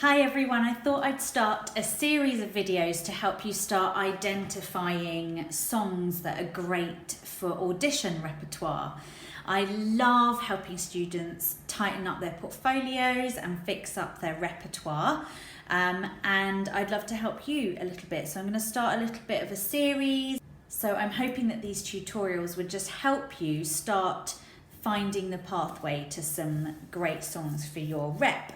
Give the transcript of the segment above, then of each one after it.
Hi everyone, I thought I'd start a series of videos to help you start identifying songs that are great for audition repertoire. I love helping students tighten up their portfolios and fix up their repertoire, and I'd love to help you a little bit. So I'm going to start a little bit of a series. So I'm hoping that these tutorials would just help you start finding the pathway to some great songs for your rep.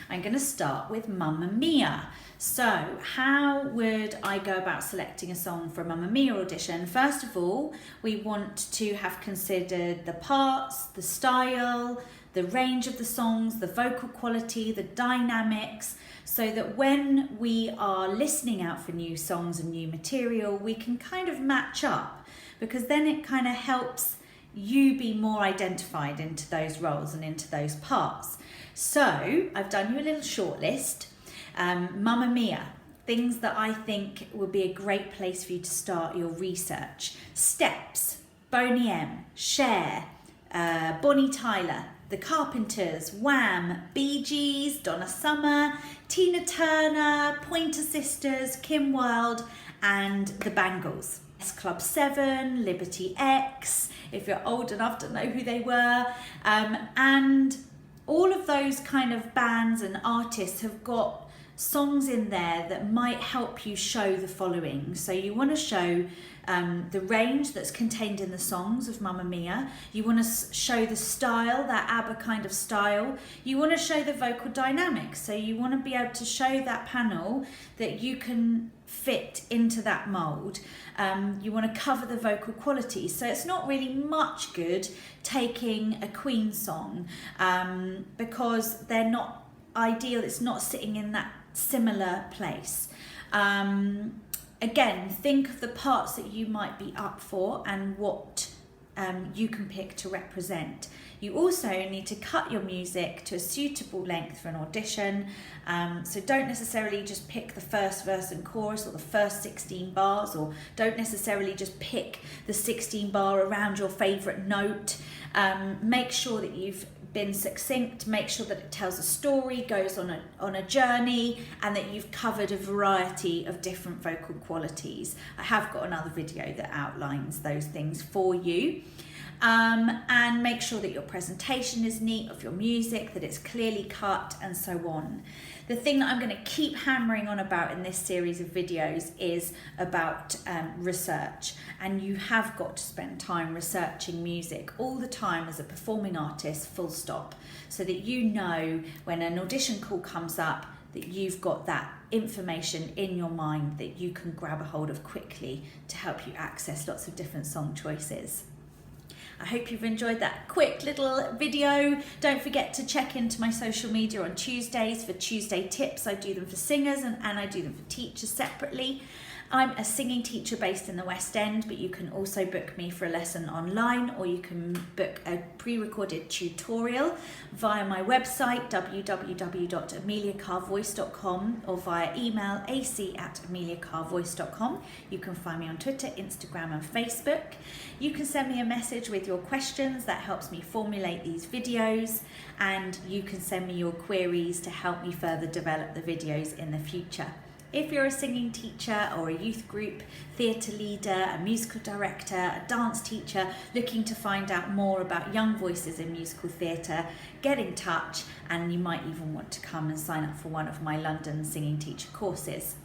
I'm going to start with Mamma Mia. So how would I go about selecting a song for a Mamma Mia audition? First of all, we want to have considered the parts, the style, the range of the songs, the vocal quality, the dynamics, so that when we are listening out for new songs and new material, we can kind of match up, because then it kind of helps you be more identified into those roles and into those parts. So I've done you a little short list. Mamma Mia, things that I think would be a great place for you to start your research. Steps, Boney M, Cher, Bonnie Tyler, The Carpenters, Wham, Bee Gees, Donna Summer, Tina Turner, Pointer Sisters, Kim Wilde, and The Bangles. Club 7, Liberty X, if you're old enough to know who they were, and all of those kind of bands and artists have got songs in there that might help you show the following. So you want to show the range that's contained in the songs of Mamma Mia. You want to show the style, that ABBA kind of style. You want to show the vocal dynamics. So you want to be able to show that panel that you can fit into that mould. You want to cover the vocal quality. So it's not really much good taking a Queen song because they're not ideal. It's not sitting in that similar place. Again, think of the parts that you might be up for and what you can pick to represent. You also need to cut your music to a suitable length for an audition. So don't necessarily just pick the first verse and chorus or the first 16 bars, or don't necessarily just pick the 16 bar around your favourite note. Make sure that you've been succinct, make sure that it tells a story, goes on a journey, and that you've covered a variety of different vocal qualities. I have got another video that outlines those things for you. And make sure that your presentation is neat of your music, that it's clearly cut, and so on. The thing that I'm going to keep hammering on about in this series of videos is about research, and you have got to spend time researching music all the time as a performing artist, full stop, so that you know when an audition call comes up that you've got that information in your mind that you can grab a hold of quickly to help you access lots of different song choices. I hope you've enjoyed that quick little video. Don't forget to check into my social media on Tuesdays for Tuesday tips. I do them for singers and I do them for teachers separately. I'm a singing teacher based in the West End, but you can also book me for a lesson online, or you can book a pre-recorded tutorial via my website www.ameliacarvoice.com, or via email ac@ameliacarvoice.com. You can find me on Twitter, Instagram and Facebook. You can send me a message with your questions. That helps me formulate these videos, and you can send me your queries to help me further develop the videos in the future. If you're a singing teacher or a youth group, theatre leader, a musical director, a dance teacher looking to find out more about young voices in musical theatre, get in touch, and you might even want to come and sign up for one of my London singing teacher courses.